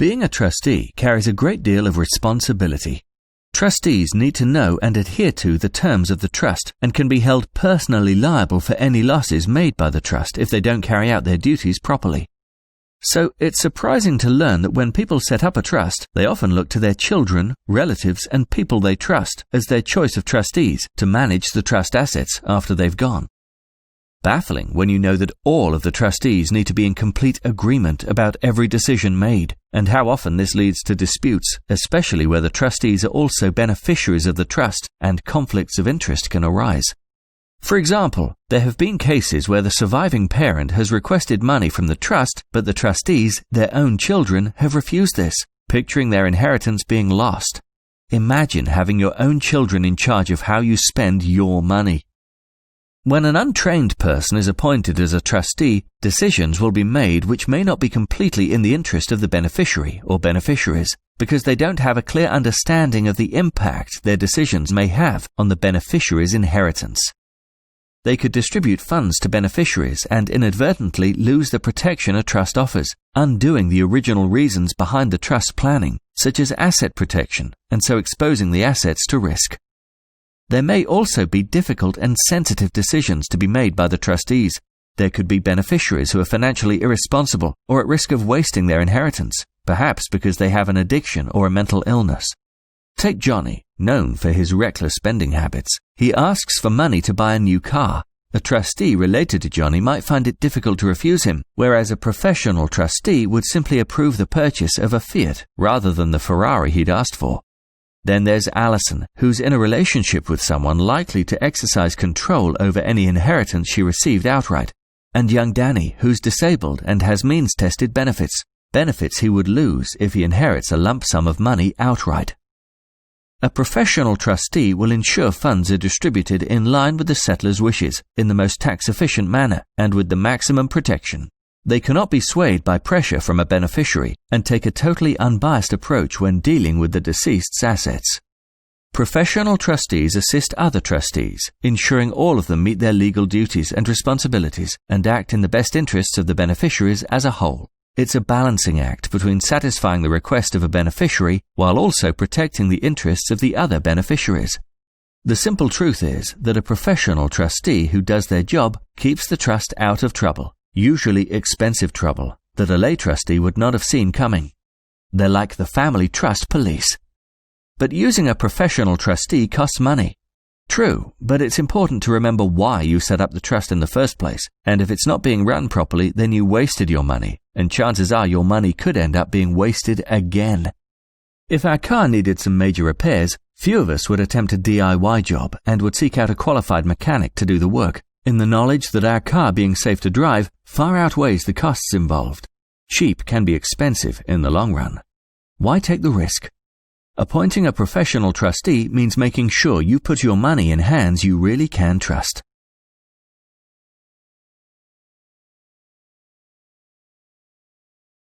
Being a trustee carries a great deal of responsibility. Trustees need to know and adhere to the terms of the trust and can be held personally liable for any losses made by the trust if they don't carry out their duties properly. So it's surprising to learn that when people set up a trust, they often look to their children, relatives, and people they trust as their choice of trustees to manage the trust assets after they've gone. Baffling when you know that all of the trustees need to be in complete agreement about every decision made, and how often this leads to disputes, especially where the trustees are also beneficiaries of the trust and conflicts of interest can arise. For example, there have been cases where the surviving parent has requested money from the trust, but the trustees, their own children, have refused this, picturing their inheritance being lost. Imagine having your own children in charge of how you spend your money. When an untrained person is appointed as a trustee, decisions will be made which may not be completely in the interest of the beneficiary or beneficiaries, because they don't have a clear understanding of the impact their decisions may have on the beneficiary's inheritance. They could distribute funds to beneficiaries and inadvertently lose the protection a trust offers, undoing the original reasons behind the trust planning, such as asset protection, and so exposing the assets to risk. There may also be difficult and sensitive decisions to be made by the trustees. There could be beneficiaries who are financially irresponsible or at risk of wasting their inheritance, perhaps because they have an addiction or a mental illness. Take Johnny, known for his reckless spending habits. He asks for money to buy a new car. A trustee related to Johnny might find it difficult to refuse him, whereas a professional trustee would simply approve the purchase of a Fiat rather than the Ferrari he'd asked for. Then there's Alison, who's in a relationship with someone likely to exercise control over any inheritance she received outright. And young Danny, who's disabled and has means-tested benefits he would lose if he inherits a lump sum of money outright. A professional trustee will ensure funds are distributed in line with the settler's wishes, in the most tax-efficient manner, and with the maximum protection. They cannot be swayed by pressure from a beneficiary and take a totally unbiased approach when dealing with the deceased's assets. Professional trustees assist other trustees, ensuring all of them meet their legal duties and responsibilities and act in the best interests of the beneficiaries as a whole. It's a balancing act between satisfying the request of a beneficiary while also protecting the interests of the other beneficiaries. The simple truth is that a professional trustee who does their job keeps the trust out of trouble, usually expensive trouble, that a lay trustee would not have seen coming. They're like the family trust police. But using a professional trustee costs money. True, but it's important to remember why you set up the trust in the first place, and if it's not being run properly, then you wasted your money, and chances are your money could end up being wasted again. If our car needed some major repairs, few of us would attempt a DIY job and would seek out a qualified mechanic to do the work, in the knowledge that our car being safe to drive far outweighs the costs involved. Cheap can be expensive in the long run. Why take the risk? Appointing a professional trustee means making sure you put your money in hands you really can trust.